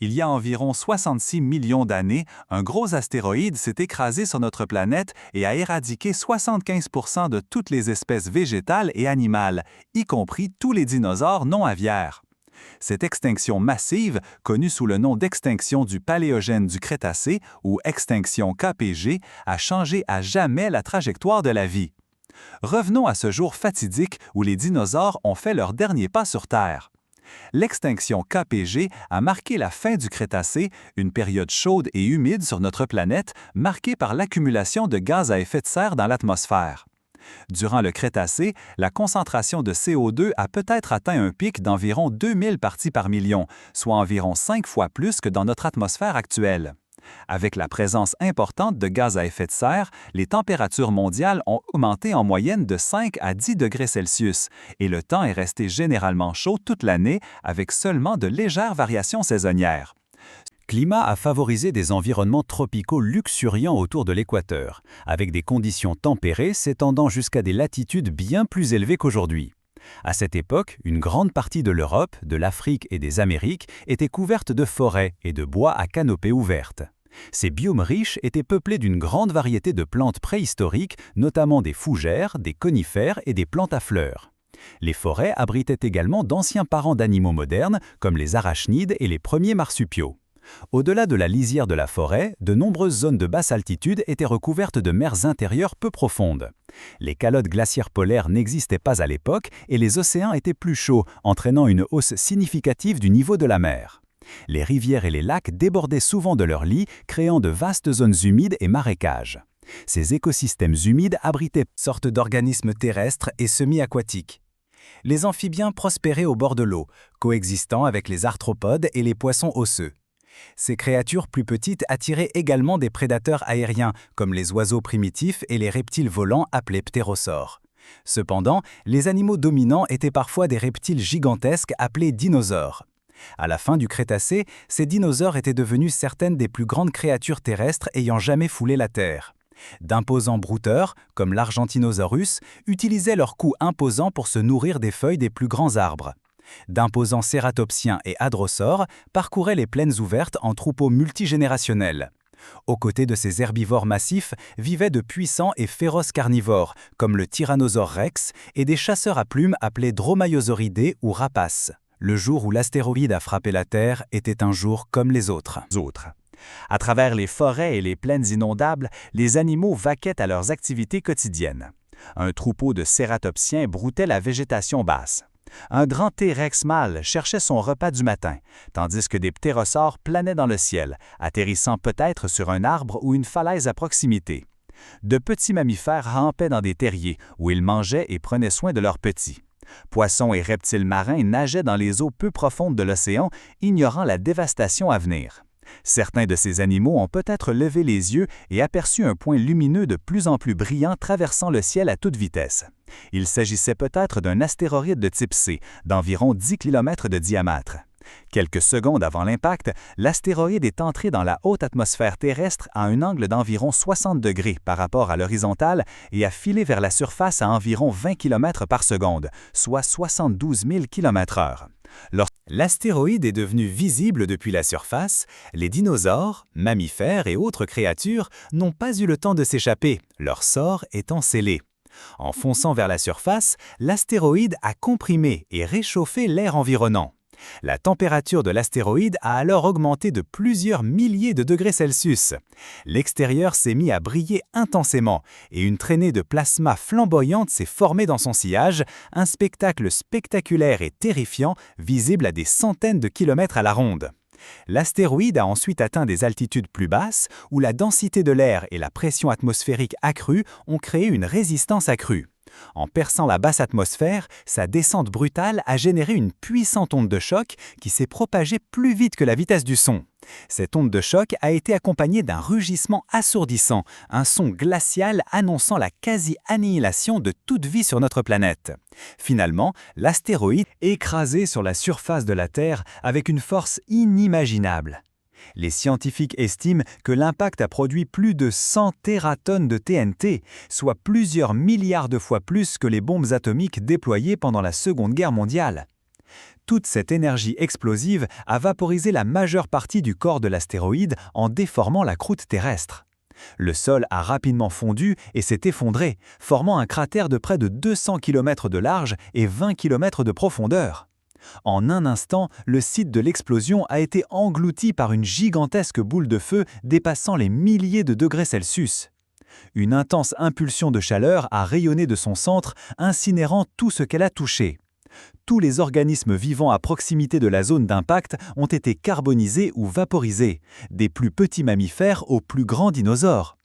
Il y a environ 66 millions d'années, un gros astéroïde s'est écrasé sur notre planète et a éradiqué 75% de toutes les espèces végétales et animales, y compris tous les dinosaures non aviaires. Cette extinction massive, connue sous le nom d'extinction du Paléogène du Crétacé ou extinction KPG, a changé à jamais la trajectoire de la vie. Revenons à ce jour fatidique où les dinosaures ont fait leur dernier pas sur Terre. L'extinction KPG a marqué la fin du Crétacé, une période chaude et humide sur notre planète, marquée par l'accumulation de gaz à effet de serre dans l'atmosphère. Durant le Crétacé, la concentration de CO2 a peut-être atteint un pic d'environ 2000 parties par million, soit environ 5 fois plus que dans notre atmosphère actuelle. Avec la présence importante de gaz à effet de serre, les températures mondiales ont augmenté en moyenne de 5 à 10 degrés Celsius et le temps est resté généralement chaud toute l'année avec seulement de légères variations saisonnières. Le climat a favorisé des environnements tropicaux luxuriants autour de l'équateur, avec des conditions tempérées s'étendant jusqu'à des latitudes bien plus élevées qu'aujourd'hui. À cette époque, une grande partie de l'Europe, de l'Afrique et des Amériques était couverte de forêts et de bois à canopée ouverte. Ces biomes riches étaient peuplés d'une grande variété de plantes préhistoriques, notamment des fougères, des conifères et des plantes à fleurs. Les forêts abritaient également d'anciens parents d'animaux modernes, comme les arachnides et les premiers marsupiaux. Au-delà de la lisière de la forêt, de nombreuses zones de basse altitude étaient recouvertes de mers intérieures peu profondes. Les calottes glaciaires polaires n'existaient pas à l'époque et les océans étaient plus chauds, entraînant une hausse significative du niveau de la mer. Les rivières et les lacs débordaient souvent de leurs lits, créant de vastes zones humides et marécages. Ces écosystèmes humides abritaient sortes d'organismes terrestres et semi-aquatiques. Les amphibiens prospéraient au bord de l'eau, coexistant avec les arthropodes et les poissons osseux. Ces créatures plus petites attiraient également des prédateurs aériens, comme les oiseaux primitifs et les reptiles volants appelés ptérosaures. Cependant, les animaux dominants étaient parfois des reptiles gigantesques appelés dinosaures. À la fin du Crétacé, ces dinosaures étaient devenus certaines des plus grandes créatures terrestres ayant jamais foulé la Terre. D'imposants brouteurs, comme l'Argentinosaurus, utilisaient leur cou imposant pour se nourrir des feuilles des plus grands arbres. D'imposants cératopsiens et hadrosaures parcouraient les plaines ouvertes en troupeaux multigénérationnels. Aux côtés de ces herbivores massifs vivaient de puissants et féroces carnivores, comme le Tyrannosaure rex, et des chasseurs à plumes appelés Dromaeosauridés ou rapaces. Le jour où l'astéroïde a frappé la Terre était un jour comme les autres. À travers les forêts et les plaines inondables, les animaux vaquaient à leurs activités quotidiennes. Un troupeau de cératopsiens broutait la végétation basse. Un grand T-Rex mâle cherchait son repas du matin, tandis que des ptérosaures planaient dans le ciel, atterrissant peut-être sur un arbre ou une falaise à proximité. De petits mammifères rampaient dans des terriers, où ils mangeaient et prenaient soin de leurs petits. Poissons et reptiles marins nageaient dans les eaux peu profondes de l'océan, ignorant la dévastation à venir. Certains de ces animaux ont peut-être levé les yeux et aperçu un point lumineux de plus en plus brillant traversant le ciel à toute vitesse. Il s'agissait peut-être d'un astéroïde de type C, d'environ 10 km de diamètre. Quelques secondes avant l'impact, l'astéroïde est entré dans la haute atmosphère terrestre à un angle d'environ 60 degrés par rapport à l'horizontale et a filé vers la surface à environ 20 km par seconde, soit 72 000 km/h. L'astéroïde est devenu visible depuis la surface, les dinosaures, mammifères et autres créatures n'ont pas eu le temps de s'échapper, leur sort étant scellé. En fonçant vers la surface, l'astéroïde a comprimé et réchauffé l'air environnant. La température de l'astéroïde a alors augmenté de plusieurs milliers de degrés Celsius. L'extérieur s'est mis à briller intensément et une traînée de plasma flamboyante s'est formée dans son sillage, un spectacle spectaculaire et terrifiant visible à des centaines de kilomètres à la ronde. L'astéroïde a ensuite atteint des altitudes plus basses où la densité de l'air et la pression atmosphérique accrue ont créé une résistance accrue. En perçant la basse atmosphère, sa descente brutale a généré une puissante onde de choc qui s'est propagée plus vite que la vitesse du son. Cette onde de choc a été accompagnée d'un rugissement assourdissant, un son glacial annonçant la quasi-annihilation de toute vie sur notre planète. Finalement, l'astéroïde est écrasé sur la surface de la Terre avec une force inimaginable. Les scientifiques estiment que l'impact a produit plus de 100 tératonnes de TNT, soit plusieurs milliards de fois plus que les bombes atomiques déployées pendant la Seconde Guerre mondiale. Toute cette énergie explosive a vaporisé la majeure partie du corps de l'astéroïde en déformant la croûte terrestre. Le sol a rapidement fondu et s'est effondré, formant un cratère de près de 200 km de large et 20 km de profondeur. En un instant, le site de l'explosion a été englouti par une gigantesque boule de feu dépassant les milliers de degrés Celsius. Une intense impulsion de chaleur a rayonné de son centre, incinérant tout ce qu'elle a touché. Tous les organismes vivants à proximité de la zone d'impact ont été carbonisés ou vaporisés, des plus petits mammifères aux plus grands dinosaures.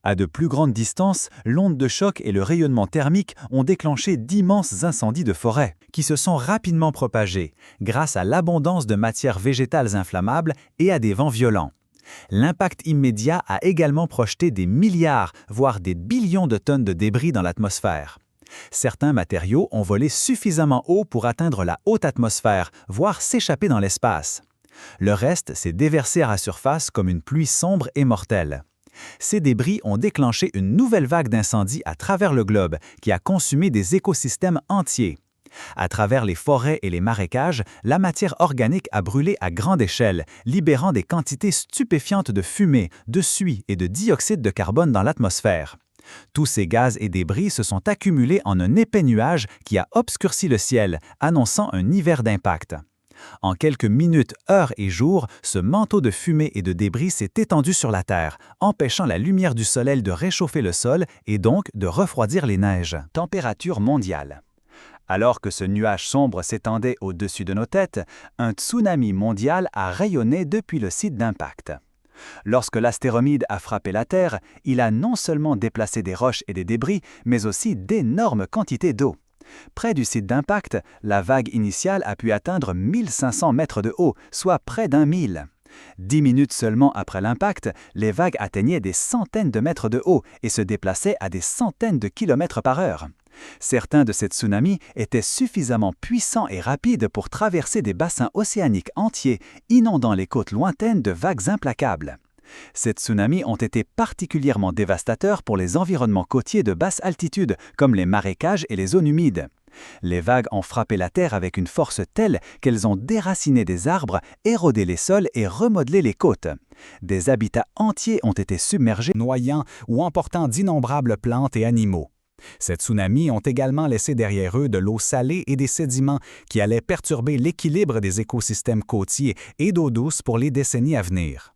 À de plus grandes distances, l'onde de choc et le rayonnement thermique ont déclenché d'immenses incendies de forêt, qui se sont rapidement propagés grâce à l'abondance de matières végétales inflammables et à des vents violents. L'impact immédiat a également projeté des milliards, voire des billions de tonnes de débris dans l'atmosphère. Certains matériaux ont volé suffisamment haut pour atteindre la haute atmosphère, voire s'échapper dans l'espace. Le reste s'est déversé à la surface comme une pluie sombre et mortelle. Ces débris ont déclenché une nouvelle vague d'incendies à travers le globe qui a consumé des écosystèmes entiers. À travers les forêts et les marécages, la matière organique a brûlé à grande échelle, libérant des quantités stupéfiantes de fumée, de suie et de dioxyde de carbone dans l'atmosphère. Tous ces gaz et débris se sont accumulés en un épais nuage qui a obscurci le ciel, annonçant un hiver d'impact. En quelques minutes, heures et jours, ce manteau de fumée et de débris s'est étendu sur la Terre, empêchant la lumière du soleil de réchauffer le sol et donc de refroidir les neiges. Température mondiale. Alors que ce nuage sombre s'étendait au-dessus de nos têtes, un tsunami mondial a rayonné depuis le site d'impact. Lorsque l'astéroïde a frappé la Terre, il a non seulement déplacé des roches et des débris, mais aussi d'énormes quantités d'eau. Près du site d'impact, la vague initiale a pu atteindre 1500 mètres de haut, soit près d'1 mille. 10 minutes seulement après l'impact, les vagues atteignaient des centaines de mètres de haut et se déplaçaient à des centaines de kilomètres par heure. Certains de ces tsunamis étaient suffisamment puissants et rapides pour traverser des bassins océaniques entiers, inondant les côtes lointaines de vagues implacables. Ces tsunamis ont été particulièrement dévastateurs pour les environnements côtiers de basse altitude, comme les marécages et les zones humides. Les vagues ont frappé la terre avec une force telle qu'elles ont déraciné des arbres, érodé les sols et remodelé les côtes. Des habitats entiers ont été submergés, noyant ou emportant d'innombrables plantes et animaux. Ces tsunamis ont également laissé derrière eux de l'eau salée et des sédiments qui allaient perturber l'équilibre des écosystèmes côtiers et d'eau douce pour les décennies à venir.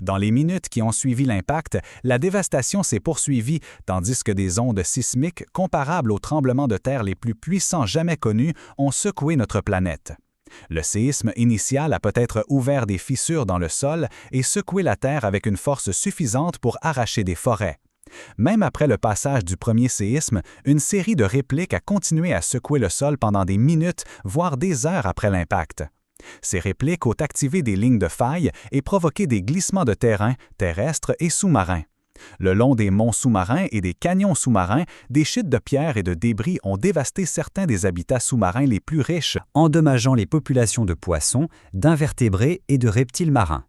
Dans les minutes qui ont suivi l'impact, la dévastation s'est poursuivie tandis que des ondes sismiques comparables aux tremblements de terre les plus puissants jamais connus ont secoué notre planète. Le séisme initial a peut-être ouvert des fissures dans le sol et secoué la Terre avec une force suffisante pour arracher des forêts. Même après le passage du premier séisme, une série de répliques a continué à secouer le sol pendant des minutes, voire des heures après l'impact. Ces répliques ont activé des lignes de faille et provoqué des glissements de terrain, terrestres et sous-marins. Le long des monts sous-marins et des canyons sous-marins, des chutes de pierres et de débris ont dévasté certains des habitats sous-marins les plus riches, endommageant les populations de poissons, d'invertébrés et de reptiles marins.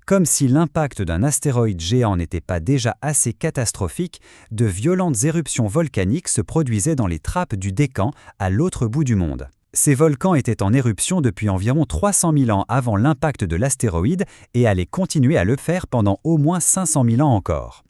Comme si l'impact d'un astéroïde géant n'était pas déjà assez catastrophique, de violentes éruptions volcaniques se produisaient dans les trappes du Décan, à l'autre bout du monde. Ces volcans étaient en éruption depuis environ 300 000 ans avant l'impact de l'astéroïde et allaient continuer à le faire pendant au moins 500 000 ans encore.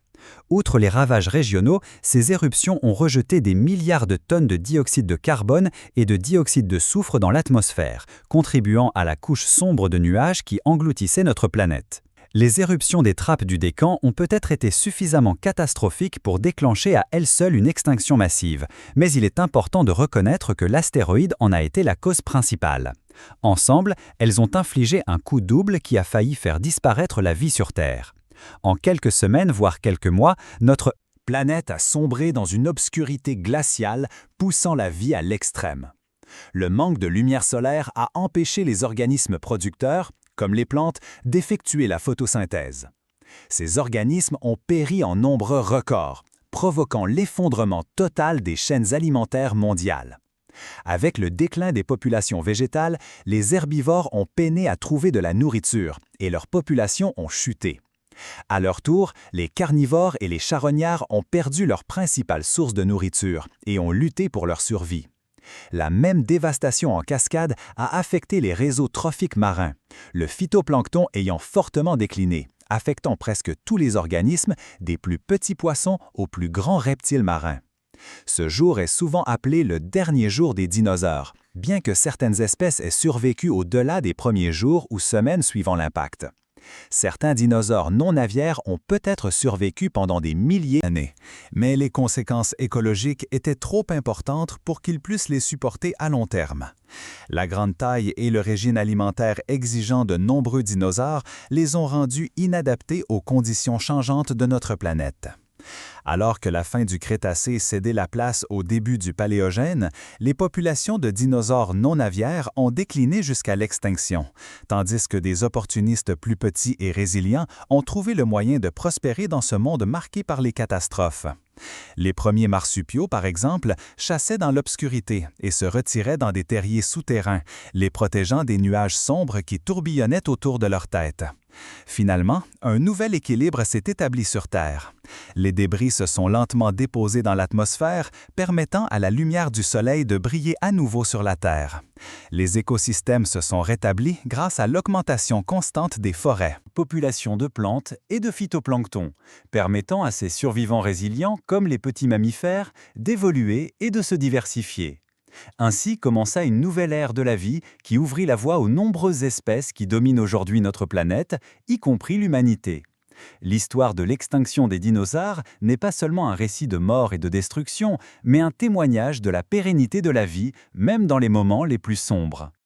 Outre les ravages régionaux, ces éruptions ont rejeté des milliards de tonnes de dioxyde de carbone et de dioxyde de soufre dans l'atmosphère, contribuant à la couche sombre de nuages qui engloutissait notre planète. Les éruptions des trappes du Décan ont peut-être été suffisamment catastrophiques pour déclencher à elles seules une extinction massive, mais il est important de reconnaître que l'astéroïde en a été la cause principale. Ensemble, elles ont infligé un coup double qui a failli faire disparaître la vie sur Terre. En quelques semaines, voire quelques mois, notre planète a sombré dans une obscurité glaciale, poussant la vie à l'extrême. Le manque de lumière solaire a empêché les organismes producteurs, comme les plantes, d'effectuer la photosynthèse. Ces organismes ont péri en nombre record, provoquant l'effondrement total des chaînes alimentaires mondiales. Avec le déclin des populations végétales, les herbivores ont peiné à trouver de la nourriture et leurs populations ont chuté. À leur tour, les carnivores et les charognards ont perdu leur principale source de nourriture et ont lutté pour leur survie. La même dévastation en cascade a affecté les réseaux trophiques marins, le phytoplancton ayant fortement décliné, affectant presque tous les organismes, des plus petits poissons aux plus grands reptiles marins. Ce jour est souvent appelé le dernier jour des dinosaures, bien que certaines espèces aient survécu au-delà des premiers jours ou semaines suivant l'impact. Certains dinosaures non aviaires ont peut-être survécu pendant des milliers d'années, mais les conséquences écologiques étaient trop importantes pour qu'ils puissent les supporter à long terme. La grande taille et le régime alimentaire exigeant de nombreux dinosaures les ont rendus inadaptés aux conditions changeantes de notre planète. Alors que la fin du Crétacé cédait la place au début du Paléogène, les populations de dinosaures non aviaires ont décliné jusqu'à l'extinction, tandis que des opportunistes plus petits et résilients ont trouvé le moyen de prospérer dans ce monde marqué par les catastrophes. Les premiers marsupiaux, par exemple, chassaient dans l'obscurité et se retiraient dans des terriers souterrains, les protégeant des nuages sombres qui tourbillonnaient autour de leur tête. Finalement, un nouvel équilibre s'est établi sur Terre. Les débris se sont lentement déposés dans l'atmosphère, permettant à la lumière du Soleil de briller à nouveau sur la Terre. Les écosystèmes se sont rétablis grâce à l'augmentation constante des forêts, populations de plantes et de phytoplancton, permettant à ces survivants résilients, comme les petits mammifères, d'évoluer et de se diversifier. Ainsi commença une nouvelle ère de la vie qui ouvrit la voie aux nombreuses espèces qui dominent aujourd'hui notre planète, y compris l'humanité. L'histoire de l'extinction des dinosaures n'est pas seulement un récit de mort et de destruction, mais un témoignage de la pérennité de la vie, même dans les moments les plus sombres.